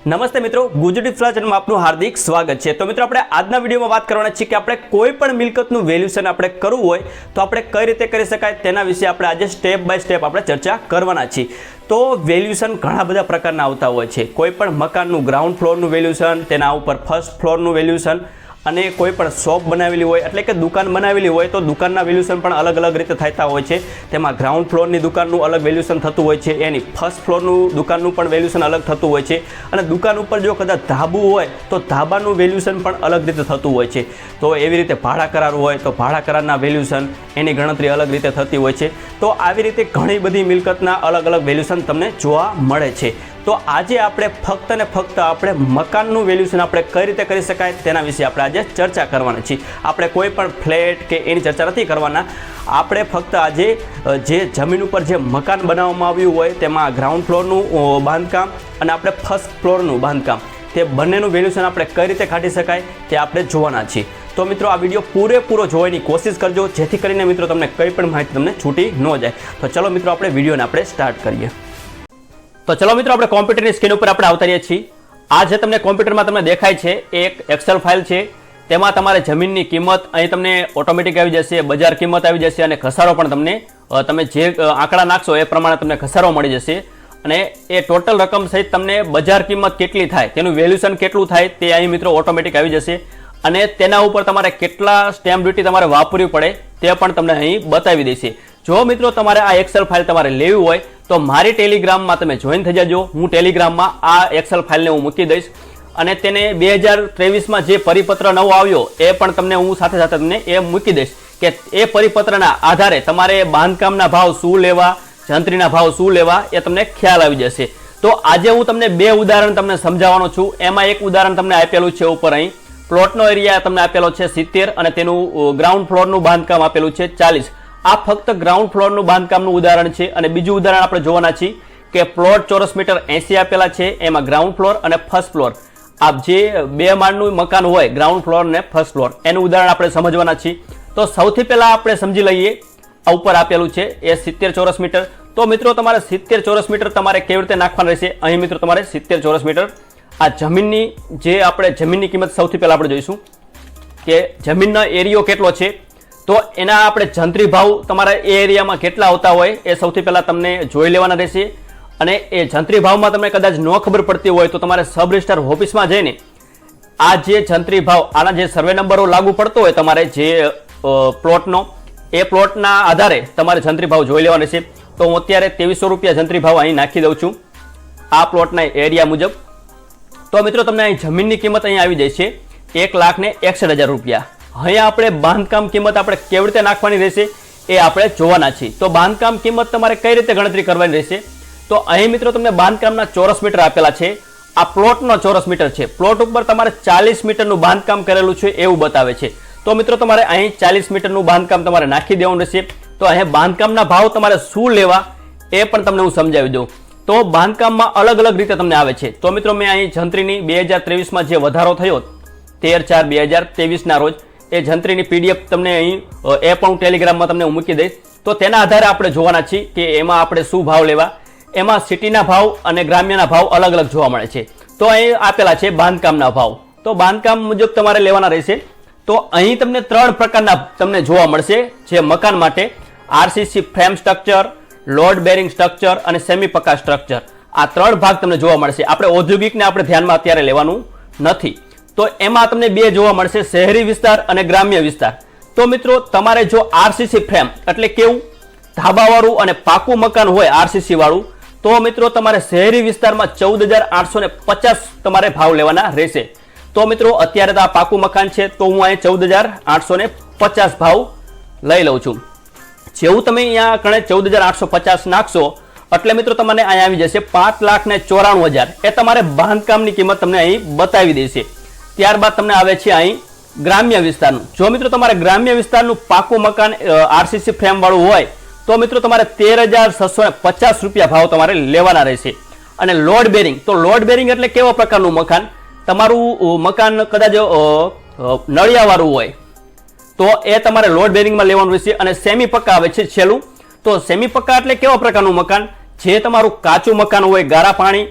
નમસ્તે મિત્રો, ગુજરી ફ્લા ચેનલમાં આપનું હાર્દિક સ્વાગત છે। તો મિત્રો આપણે આજના વિડીયોમાં વાત કરવાના છીએ કે આપણે કોઈ પણ મિલકતનું વેલ્યુએશન આપણે કરવું હોય તો આપણે કઈ રીતે કરી શકાય તેના વિશે આપણે આજે સ્ટેપ બાય સ્ટેપ આપણે ચર્ચા કરવાના છીએ। તો વેલ્યુએશન ઘણા બધા પ્રકારના આવતા હોય છે। કોઈ પણ મકાનનું ગ્રાઉન્ડ ફ્લોરનું વેલ્યુએશન, તેના ઉપર ફર્સ્ટ ફ્લોરનું વેલ્યુએશન અને કોઈ પણ શોપ બનાવેલી હોય એટલે કે દુકાન બનાવેલી હોય તો દુકાનના વેલ્યુએશન પણ અલગ અલગ રીતે થતા હોય છે। તેમાં ગ્રાઉન્ડ ફ્લોરની દુકાનનું અલગ વેલ્યુએશન થતું હોય છે, એની ફર્સ્ટ ફ્લોરનું દુકાનનું પણ વેલ્યુએશન અલગ થતું હોય છે અને દુકાન ઉપર જો કદાચ ધાબુ હોય તો ધાબાનું વેલ્યુએશન પણ અલગ રીતે થતું હોય છે। તો એવી રીતે ભાડા કરાર હોય તો ભાડા કરારના વેલ્યુએશન એની ગણતરી અલગ રીતે થતી હોય છે। તો આવી રીતે ઘણી બધી મિલકતના અલગ અલગ વેલ્યુએશન તમને જોવા મળે છે। તો આજે આપણે ફક્ત ને ફક્ત આપણે મકાનનું વેલ્યુએશન આપણે કઈ રીતે કરી શકાય તેના વિશે આપણે આજે ચર્ચા કરવાના છીએ। આપણે કોઈ પણ ફ્લેટ કે એની ચર્ચા નથી કરવાના। આપણે ફક્ત આજે જે જમીન ઉપર જે મકાન બનાવવામાં આવ્યું હોય તેમાં ગ્રાઉન્ડ ફ્લોરનું બાંધકામ અને આપણે ફર્સ્ટ ફ્લોરનું બાંધકામ તે બંનેનું વેલ્યુએશન આપણે કઈ રીતે કાઢી શકાય તે આપણે જોવાના છીએ। તો મિત્રો આ વિડીયો પૂરેપૂરો જોવાની કોશિશ કરજો જેથી કરીને મિત્રો તમને કંઈ પણ માહિતી તમને છૂટી ન જાય। તો ચલો મિત્રો આપણે વિડીયોને આપણે સ્ટાર્ટ કરીએ। તો ચલો મિત્રો આપણે કોમ્પ્યુટરની સ્ક્રીન ઉપર આપણે આવતા રહીએ છીએ। આ જે તમને કોમ્પ્યુટરમાં તમને દેખાય છે એક એક્સેલ ફાઇલ છે, તેમાં તમારે જમીનની કિંમત અહીં તમને ઓટોમેટિક આવી જશે, બજાર કિંમત આવી જશે અને ઘસારો પણ તમને તમે જે આંકડા નાખશો એ પ્રમાણે તમને ઘસારો મળી જશે અને એ ટોટલ રકમ સહિત તમને બજાર કિંમત કેટલી થાય તેનું વેલ્યુએશન કેટલું થાય તે અહીં મિત્રો ઓટોમેટિક આવી જશે અને તેના ઉપર તમારે કેટલા સ્ટેમ્પ ડ્યુટી તમારે વાપરવી પડે તે પણ તમને અહીં બતાવી દેશે। જો મિત્રો તમારે આ એક્સેલ ફાઇલ તમારે લેવી હોય તો મારી ટેલિગ્રામમાં તમે જોઈન થઈ જજો। હું ટેલિગ્રામમાં આ એક્સેલ ફાઇલને હું મૂકી દઈશ અને તેને 2023માં જે પરિપત્ર નવો આવ્યો એ પણ તમને હું સાથે સાથે તમને એ મૂકી દઈશ કે એ પરિપત્રના આધારે તમારે બાંધકામના ભાવ શું લેવા, જંત્રીના ભાવ શું લેવા એ તમને ખ્યાલ આવી જશે। તો આજે હું તમને બે ઉદાહરણ તમને સમજાવવાનો છું। એમાં એક ઉદાહરણ તમને આપેલું છે ઉપર અહીં પ્લોટનો એરિયા તમને આપેલો છે 70 અને તેનું ગ્રાઉન્ડ ફ્લોરનું બાંધકામ આપેલું છે 40। આ ફક્ત ગ્રાઉન્ડ ફ્લોરનું બાંધકામનું ઉદાહરણ છે અને બીજું ઉદાહરણ આપણે જોવાના છીએ કે પ્લોટ ચોરસ મીટર 80 આપેલા છે, એમાં ગ્રાઉન્ડ ફ્લોર અને ફર્સ્ટ ફ્લોર આ જે બે માળનું મકાન હોય ગ્રાઉન્ડ ફ્લોર અને ફર્સ્ટ ફ્લોર એનું ઉદાહરણ આપણે સમજવાના છીએ। તો સૌથી પહેલા આપણે સમજી લઈએ આ ઉપર આપેલું છે એ 70 ચોરસ મીટર। તો મિત્રો તમારે 70 ચોરસ મીટર તમારે કેવી રીતે નાખવાના રહેશે? અહીં મિત્રો તમારે 70 ચોરસ મીટર આ જમીનની જે આપણે જમીનની કિંમત સૌથી પહેલા આપણે જોઈશું કે જમીનનો એરિયો કેટલો છે તો એના આપણે જંત્રી ભાવ તમારા એ એરિયામાં કેટલા આવતા હોય એ સૌથી પહેલા તમને જોઈ લેવાના રહેશે અને એ જંત્રી ભાવમાં તમને કદાચ ન ખબર પડતી હોય તો તમારે સબ રજિસ્ટ્રાર ઓફિસમાં જઈને આ જે જંત્રી ભાવ આના જે સર્વે નંબરો લાગુ પડતો હોય તમારે જે પ્લોટનો એ પ્લોટના આધારે તમારે જંત્રી ભાવ જોઈ લેવાના રહેશે। તો હું અત્યારે 2300 રૂપિયા જંત્રી ભાવ અહીં નાખી દઉં છું આ પ્લોટના એરિયા મુજબ। તો મિત્રો તમને અહીં જમીનની કિંમત અહીં આવી જાય છે 1,61,000 રૂપિયા। અહીંયા આપણે બાંધકામ કિંમત આપણે કેવી રીતે નાખવાની રહેશે એ આપણે જોવાના છીએ। તો બાંધકામ કિંમત તમારે કઈ રીતે ગણતરી કરવાની રહેશે? તો અહીં મિત્રો તમને બાંધકામના ચોરસ મીટર આપેલા છે। આ પ્લોટનો ચોરસ મીટર છે, પ્લોટ ઉપર તમારે 40 મીટરનું બાંધકામ કરેલું છે એવું બતાવે છે। તો મિત્રો તમારે અહીં 40 મીટરનું બાંધકામ તમારે નાખી દેવાનું રહેશે। તો અહીં બાંધકામના ભાવ તમારે શું લેવા એ પણ તમને હું સમજાવી દઉં। તો બાંધકામમાં અલગ અલગ રીતે તમને આવે છે। તો મિત્રો મેં અહીં જંત્રીની 2023માં જે વધારો થયો 13/4/2023ના રોજ એ જંત્રીની પીડીએફ તમને અહીં એ પણ હું ટેલિગ્રામમાં તમને મૂકી દઈશ। તો તેના આધારે આપણે જોવાના છીએ કે એમાં આપણે શું ભાવ લેવા। એમાં સિટીના ભાવ અને ગ્રામ્યના ભાવ અલગ અલગ જોવા મળે છે। તો અહીં આપેલા છે બાંધકામના ભાવ, તો બાંધકામ મુજબ તમારે લેવાના રહેશે। તો અહીં તમને 3 પ્રકારના તમને જોવા મળશે જે મકાન માટે RCC frame structure, load bearing structure અને સેમી પક્કા સ્ટ્રક્ચર આ 3 ભાગ તમને જોવા મળશે। આપણે ઔદ્યોગિકને આપણે ધ્યાનમાં અત્યારે લેવાનું નથી। તો એમાં તમને બે જોવા મળશે, શહેરી વિસ્તાર અને ગ્રામ્ય વિસ્તાર। તો મિત્રો તમારે જો આરસીસી ફ્રેમ એટલે કેવું ધાબાવાળું અને પાકું મકાન હોય આરસીસી વાળું તો મિત્રો તમારે શહેરી વિસ્તારમાં 14,850 તમારે ભાવ લેવાના રહેશે। તો મિત્રો અત્યારે તો આ પાકું મકાન છે તો હું અહીં 14,850 ભાવ લઈ લઉં છું। જેવું તમે અહીંયા કણે 14,850 નાખશો એટલે મિત્રો તમને અહીંયા આવી જશે 5,94,000 એ તમારે બાંધકામની કિંમત તમને અહીં બતાવી દેશે। ત્યારબાદ તમને આવે છે અહીં ગ્રામ્ય વિસ્તારનું। જો મિત્રો તમારે ગ્રામ્ય વિસ્તારનું પાકું મકાન આરસીસી ફ્રેમ વાળું હોય તો મિત્રો તમારે 13,650 રૂપિયા ભાવ તમારે લેવાના રહેશે। અને લોડ બેરિંગ, તો લોડ બેરિંગ એટલે કેવા પ્રકારનું મકાન? તમારું મકાન કદાચ નળિયાવાળું હોય તો એ તમારે લોડ બેરિંગમાં લેવાનું રહેશે। અને સેમી પક્કા આવે છે છેલ્લું। તો સેમી પક્કા એટલે કેવા પ્રકારનું મકાન? જે તમારું કાચું મકાન હોય, ગારા પાણી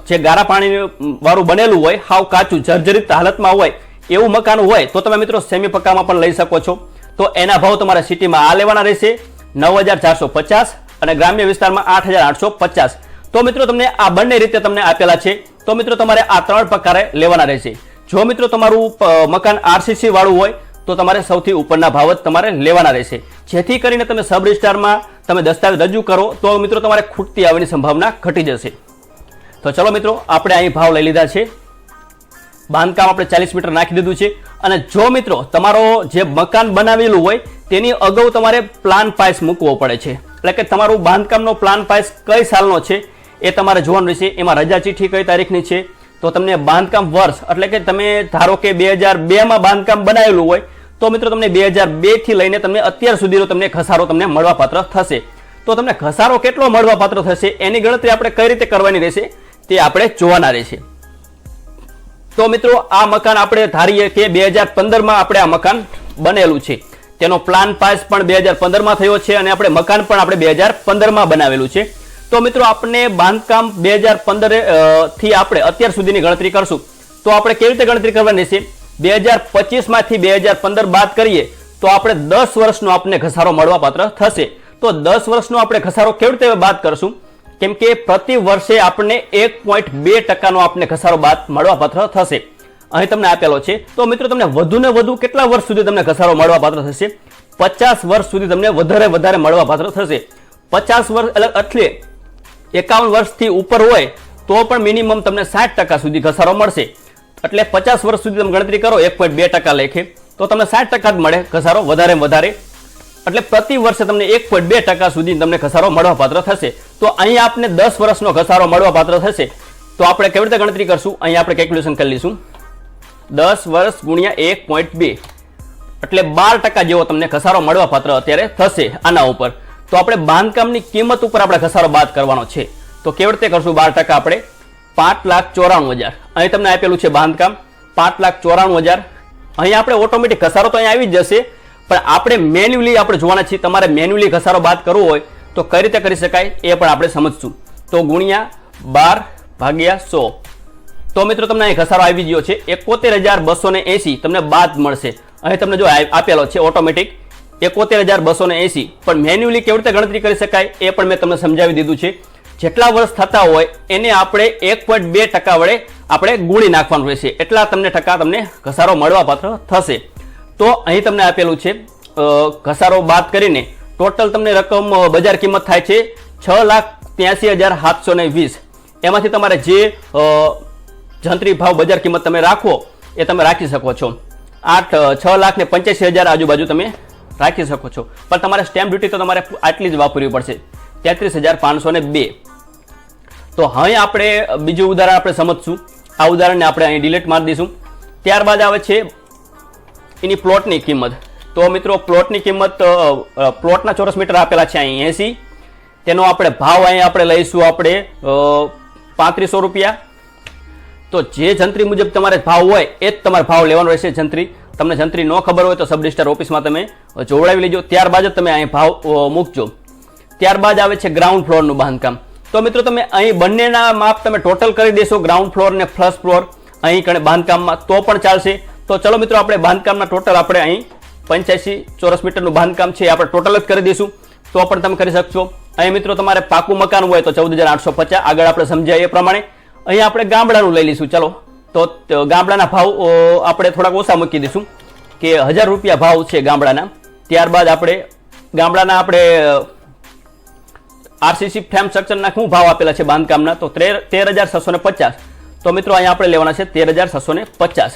જે ગારા પાણી વાળું બનેલું હોય, હાવ કાચું જર્જરિત હાલતમાં હોય એવું મકાન હોય તો તમે મિત્રો સેમી પક્કામાં પણ લઈ શકો છો. તો એના ભાવ તમારે સિટીમાં આ લેવાના રહેશે 9,450 અને ગ્રામ્ય વિસ્તારમાં 8,850. તો મિત્રો તમને આ બંને રીતે તમને આપેલા છે. તો મિત્રો તમારે આ 3 પ્રકારે લેવાના રહેશે. જો મિત્રો તમારું મકાન આરસીસી વાળું હોય તો તમારે સૌથી ઉપરના ભાવ જ તમારે લેવાના રહેશે, જેથી કરીને તમે સબ રજિસ્ટ્રારમાં તમે દસ્તાવેજ રજૂ કરો તો મિત્રો તમારે ખૂટતી આવવાની સંભાવના ઘટી જશે. તો ચલો મિત્રો, આપણે અહીં ભાવ લઈ લીધા છે. બાંધકામ આપણે 40 મીટર નાખી દીધું છે. અને જો મિત્રો તમારો જે મકાન બનાવેલું હોય તેની અગાઉ તમારે પ્લાન પાસ મૂકવો પડે છે. એટલે કે તમારું બાંધકામનો પ્લાન પાસ કઈ સાલનો છે એ તમારે જોવાનું રહેશે. એમાં રજા ચિઠ્ઠી કઈ તારીખની છે, તો તમને બાંધકામ વર્ષ એટલે કે તમે ધારો કે 2002માં બાંધકામ બનાવેલું હોય તો મિત્રો તમને 2002 થી લઈને તમને અત્યાર સુધીનો તમને ઘસારો તમને મળવાપાત્ર થશે. તો તમને ઘસારો કેટલો મળવાપાત્ર થશે એની ગણતરી આપણે કઈ રીતે કરવાની રહેશે તે આપણે જોવાના રહેશે. તો મિત્રો આ મકાન આપણે ધારીએ કે 2015માં આપણે આ મકાન બનેલું છે, તેનો પ્લાન પાસ પણ 2015માં થયો છે અને આપણે મકાન પણ આપણે 2015માં બનાવેલું છે. તો મિત્રો આપણે બાંધકામ 2015 થી આપણે અત્યાર સુધીની ગણતરી કરશું તો આપણે કેવી રીતે ગણતરી કરવાની છે? 2025 માંથી 2015 બાદ કરીએ તો આપણે 10 વર્ષનો આપણે ઘસારો મળવાપાત્ર થશે. તો 10 વર્ષનો આપણે ઘસારો કેવી રીતે બાદ કરશું? કેમ કે પ્રતિ વર્ષે આપણને 1.2% આપણે ઘસારો બાદ મળવાપાત્ર થશે. અહીં તમને આપેલો છે. તો મિત્રો તમને વધુને વધુ કેટલા વર્ષ સુધી તમને ઘસારો મળવાપાત્ર થશે? 50 વર્ષ સુધી તમને વધારે મળવાપાત્ર થશે. 50 વર્ષ એટલે 51 વર્ષથી ઉપર હોય તો પણ મિનિમમ તમને 60% સુધી ઘસારો મળશે. એટલે 50 વર્ષ સુધી તમે ગણતરી કરો 1.2% લેખે તો તમને 60% જ મળે ઘસારો વધારે. એટલે પ્રતિ વર્ષે તમને 1.2% સુધી તમને ઘસારો મળવાપાત્ર થશે. તો અહીં આપણે 10 વર્ષનો ઘસારો મળવાપાત્ર થશે. તો આપણે કેવી રીતે ગણતરી કરશું? અહીં આપણે કેલ્ક્યુલેશન કરી લઈશું. 10 વર્ષ ગુણ્યા 1.2 એટલે 12% જેવો તમને ઘસારો મળવાપાત્ર અત્યારે થશે આના ઉપર. તો આપણે બાંધકામની કિંમત ઉપર આપણે ઘસારો બાદ કરવાનો છે. તો કેવી રીતે કરશું? 12% આપણે 5,94,000. અહીં તમને આપેલું છે બાંધકામ 5,94,000. અહીં આપણે ઓટોમેટિક ઘસારો તો અહીં આવી જ જશે, પણ આપણે મેન્યુઅલી આપણે જોવાના છીએ. તમારે મેન્યુઅલી ઘસારો બાદ કરવો હોય તો કઈ રીતે કરી શકાય એ પણ આપણે સમજશું. તો ગુણ્યા 12/100. તો મિત્રો તમને અહીં ઘસારો આવી ગયો છે 71,280 તમને બાદ મળશે. અહીં તમને જો આપેલો છે ઓટોમેટિક 71,280. પણ મેન્યુઅલી કેવી રીતે ગણતરી કરી શકાય એ પણ મેં તમને સમજાવી દીધું છે. જેટલા વર્ષ થતા હોય એને આપણે 1.2% વડે આપણે ગુણી નાખવાનું રહેશે. એટલા તમને ટકા તમને ઘસારો મળવાપાત્ર થશે. તો અહીં તમને આપેલું છે ઘસારો બાદ કરીને ટોટલ તમને રકમ બજાર કિંમત થાય છે 6,83,720. એમાંથી તમારે જે જંત્રી ભાવ બજાર કિંમત તમે રાખો એ તમે રાખી શકો છો. 6,85,000 આજુબાજુ તમે રાખી શકો છો. પણ તમારે સ્ટેમ્પ ડ્યુટી તો તમારે આટલી જ વાપરવી પડશે 33,502. તો હવે આપણે બીજું ઉદાહરણ આપણે સમજશું. આ ઉદાહરણને આપણે અહીં ડિલીટ મારી દઈશું. ત્યારબાદ આવે છે એની પ્લોટની કિંમત. તો મિત્રો પ્લોટની કિંમત પ્લોટના ચોરસ મીટર આપેલા છે અહીં 80. તેનો આપણે ભાવ અહીં આપણે લઈશું આપણે 3500 રૂપિયા. તો જે જંત્રી મુજબ તમારે ભાવ હોય એ જ તમારે ભાવ લેવાનો રહેશે. જંત્રી તમને જંત્રી ન ખબર હોય તો સબ રજિસ્ટ્રાર ઓફિસમાં તમે જોડાવી લેજો, ત્યારબાદ જ તમે અહીં ભાવ મૂકજો. ત્યારબાદ આવે છે ગ્રાઉન્ડ ફ્લોરનું બાંધકામ. તો મિત્રો તમે અહીં બંનેના માપ તમે ટોટલ કરી દેશો, ગ્રાઉન્ડ ફ્લોર ને ફર્સ્ટ ફ્લોર અહીં કણે બાંધકામમાં તો પણ ચાલશે. તો ચલો મિત્રો આપણે બાંધકામના ટોટલ આપણે અહીં 85 ચોરસ મીટરનું બાંધકામ છે આપણે ટોટલ જ કરી દઈશું તો પણ તમે કરી શકશો. અહીં મિત્રો તમારે પાકું મકાન હોય તો 14,850 આગળ આપણે સમજાય એ પ્રમાણે. અહીં આપણે ગામડાનું લઈ લઈશું. ચલો તો ગામડાના ભાવ આપણે થોડાક ઓછા મૂકી દઈશું કે 1,000 રૂપિયા ભાવ છે ગામડાના. ત્યારબાદ આપણે ગામડાના આપણે આરસીસી ફ્રેમ સ્ટ્રક્ચરના શું ભાવ આપેલા છે બાંધકામના તો 13,650. તો મિત્રો અહીંયા આપણે લેવાના છે 13,650.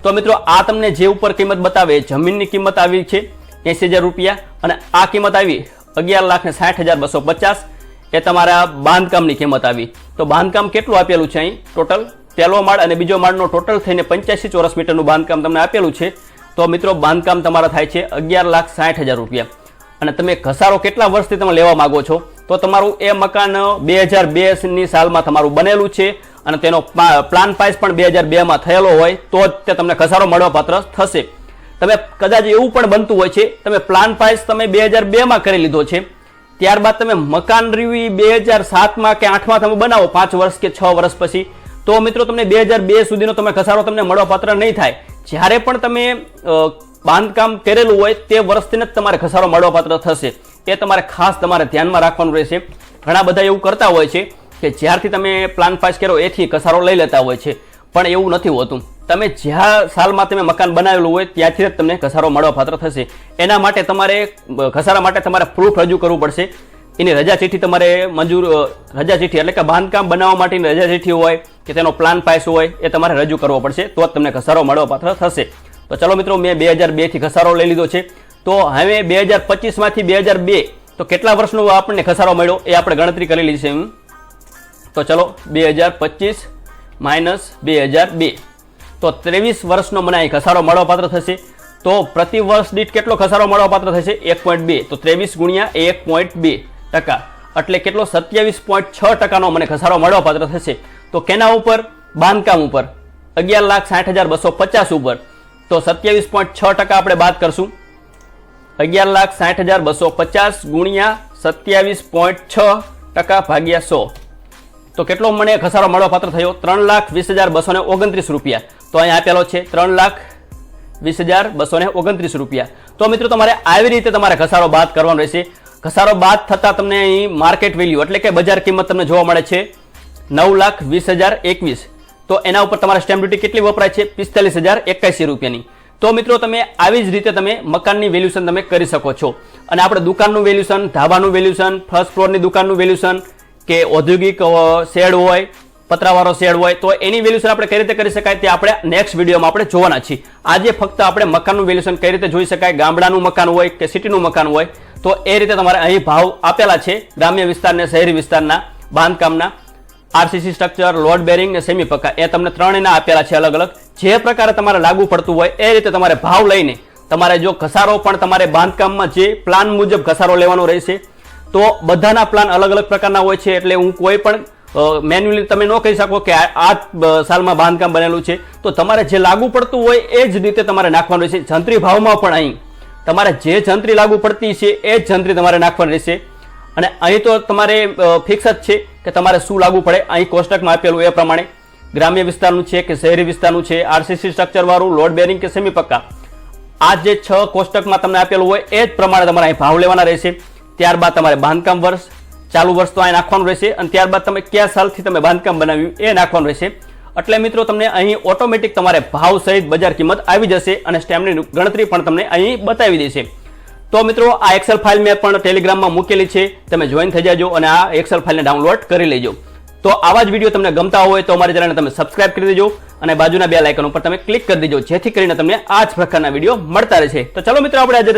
તો મિત્રો આ તમને જે ઉપર કિંમત બતાવે જમીનની કિંમત આવી છે 80,000 રૂપિયા અને આ કિંમત આવી 11,60,250. એ તમારા બાંધકામની કિંમત આવી. તો બાંધકામ કેટલું આપેલું છે અહીં ટોટલ? પહેલો માળ અને બીજો માળનો ટોટલ થઈને 85 ચોરસ મીટરનું બાંધકામ તમને આપેલું છે. તો મિત્રો બાંધકામ તમારા થાય છે 11,60,000 રૂપિયા. અને તમે ઘસારો કેટલા વર્ષથી તમે લેવા માંગો છો? તો તમારું એ મકાન 2002ની સાલમાં તમારું બનેલું છે અને તેનો પ્લાન પાસ પણ 2002માં થયેલો હોય તો જ તે તમને ઘસારો મળવાપાત્ર થશે. તમે કદાચ એવું પણ બનતું હોય છે તમે પ્લાન પાસ તમે 2002માં કરી લીધો છે ત્યારબાદ તમે મકાન રહ્યું 2007માં કે 8માં તમે બનાવો 5 વર્ષ કે 6 વર્ષ પછી, તો મિત્રો તમને 2002 સુધીનો તમે ઘસારો તમને મળવાપાત્ર નહીં થાય. જ્યારે પણ તમે બાંધકામ કરેલું હોય તે વર્ષથી જ તમારે ઘસારો મળવાપાત્ર થશે. એ તમારે ખાસ તમારે ધ્યાનમાં રાખવાનું રહેશે. ઘણા બધા એવું કરતા હોય છે કે જ્યારથી તમે પ્લાન પાસ કર્યો એથી ઘસારો લઈ લેતા હોય છે, પણ એવું નથી હોતું. તમે જ્યાં સાલમાં તમે મકાન બનાવેલું હોય ત્યાંથી જ તમને ઘસારો મળવાપાત્ર થશે. એના માટે તમારે ઘસારા માટે તમારે પ્રૂફ રજૂ કરવું પડશે. એની રજા ચિઠ્ઠી તમારે રજા ચિઠ્ઠી એટલે કે બાંધકામ બનાવવા માટેની રજા ચિઠ્ઠી હોય કે તેનો પ્લાન પાસ હોય એ તમારે રજૂ કરવો પડશે, તો જ તમને ઘસારો મળવાપાત્ર થશે. તો ચલો મિત્રો, મેં 2002 થી ઘસારો લઈ લીધો છે. તો હવે 2025 માંથી 2002 તો કેટલા વર્ષનો આપણને ઘસારો મળ્યો એ આપણે ગણતરી કરી લીધી છે. તો ચલો 2025 માઇનસ 2002 તો 23 વર્ષનો મને અહીં ઘસારો મળવાપાત્ર થશે. તો પ્રતિ વર્ષ દીઠ કેટલો ઘસારો મળવાપાત્ર થશે? 1.2. તો 23 ગુણ્યા 1.2% એટલે કેટલો? 27.6%નો મને ઘસારો મળવાપાત્ર થશે. તો કેના ઉપર? બાંધકામ ઉપર 11,60,250 ઉપર. તો 27.6% આપણે બાદ કરશું. 11,60,250 ગુણ્યા 27.6% ભાગ્યા 100. તો કેટલો મને ઘસારો મળવાપાત્ર થયો? 3,20,229 રૂપિયા. તો અહીંયા આપેલો છે 3,20,229 રૂપિયા. તો મિત્રો તમારે આવી રીતે તમારે ઘસારો બાદ કરવાનો રહેશે. ઘસારો બાદ થતા તમને અહીં માર્કેટ વેલ્યુ એટલે કે બજાર કિંમત તમને જોવા મળે છે 9,20,021. તો એના ઉપર તમારે સ્ટેમ્પ ડ્યુટી કેટલી વપરાય છે? 45,081 રૂપિયાની. તો મિત્રો તમે આવી જ રીતે તમે મકાનની વેલ્યુશન તમે કરી શકો છો. અને આપણે દુકાનનું વેલ્યુશન, ધાબાનું વેલ્યુશન, ફર્સ્ટ ફ્લોરની દુકાનનું વેલ્યુશન કે ઔદ્યોગિક શેડ હોય, પતરાવાળો શેડ હોય, તો એની વેલ્યુશન આપણે કઈ રીતે કરી શકાય તે આપણે નેક્સ્ટ વિડીયોમાં આપણે જોવાના છીએ. આજે ફક્ત આપણે મકાનનું વેલ્યુશન કઈ રીતે જોઈ શકાય, ગામડાનું મકાન હોય કે સિટીનું મકાન હોય, તો એ રીતે તમારે અહીં ભાવ આપેલા છે ગ્રામ્ય વિસ્તારને શહેરી વિસ્તારના બાંધકામના. આરસીસી સ્ટ્રક્ચર, લોડ બેરિંગ ને સેમી પક્કા એ તમને ત્રણેયના આપેલા છે અલગ અલગ. જે પ્રકારે તમારે લાગુ પડતું હોય એ રીતે તમારે ભાવ લઈને તમારે જો ઘસારો પણ તમારે બાંધકામમાં જે પ્લાન મુજબ ઘસારો લેવાનો રહેશે. તો બધાના પ્લાન અલગ અલગ પ્રકારના હોય છે, એટલે હું કોઈ પણ મેન્યુઅલી તમે ન કહી શકો કે આ સાલમાં બાંધકામ બનેલું છે. તો તમારે જે લાગુ પડતું હોય એ જ રીતે તમારે નાખવાનું રહેશે. જંત્રી ભાવમાં પણ અહીં તમારે જે જંત્રી લાગુ પડતી છે એ જ જંત્રી તમારે નાખવાની રહેશે. અને અહીં તો તમારે ફિક્સ જ છે કે તમારે શું લાગુ પડે. અહીં કોષ્ટકમાં આપેલું એ પ્રમાણે ગ્રામ્ય વિસ્તારનું છે કે શહેરી વિસ્તારનું છે, આરસીસી સ્ટ્રક્ચર વાળું, લોડ બેરિંગ કે સેમી પક્કા, આ જે 6 કોષ્ટકમાં તમને આપેલું હોય એ જ પ્રમાણે તમારે અહીં ભાવ લેવાના રહેશે. ત્યારબાદ તમારે બાંધકામ વર્ષ, ચાલુ વર્ષ તો અહીં નાખવાનું રહેશે, અને ત્યારબાદ તમે કયા સાલથી તમે બાંધકામ બનાવ્યું એ નાખવાનું રહેશે. એટલે મિત્રો તમને અહીં ઓટોમેટિક તમારે ભાવ સહિત બજાર કિંમત આવી જશે અને સ્ટેમ્પની ગણતરી પણ તમને અહીં બતાવી દેશે. તો મિત્રો આ એક્સેલ ફાઇલ મેં પણ ટેલિગ્રામમાં મૂકેલી છે, તમે જોઈન થઈ જાજો અને આ એક્સેલ ફાઇલને ડાઉનલોડ કરી લેજો. તો આવા જ વિડીયો તમને ગમતા હોય તો અમારી ચેનલને તમે સબસ્ક્રાઇબ કરી દેજો અને બાજુના બેલ આઇકન ઉપર તમે ક્લિક કરી દેજો, જેથી કરીને તમને આ જ પ્રકારના વિડીયો મળતા રહેશે. તો ચલો મિત્રો આપણે આજે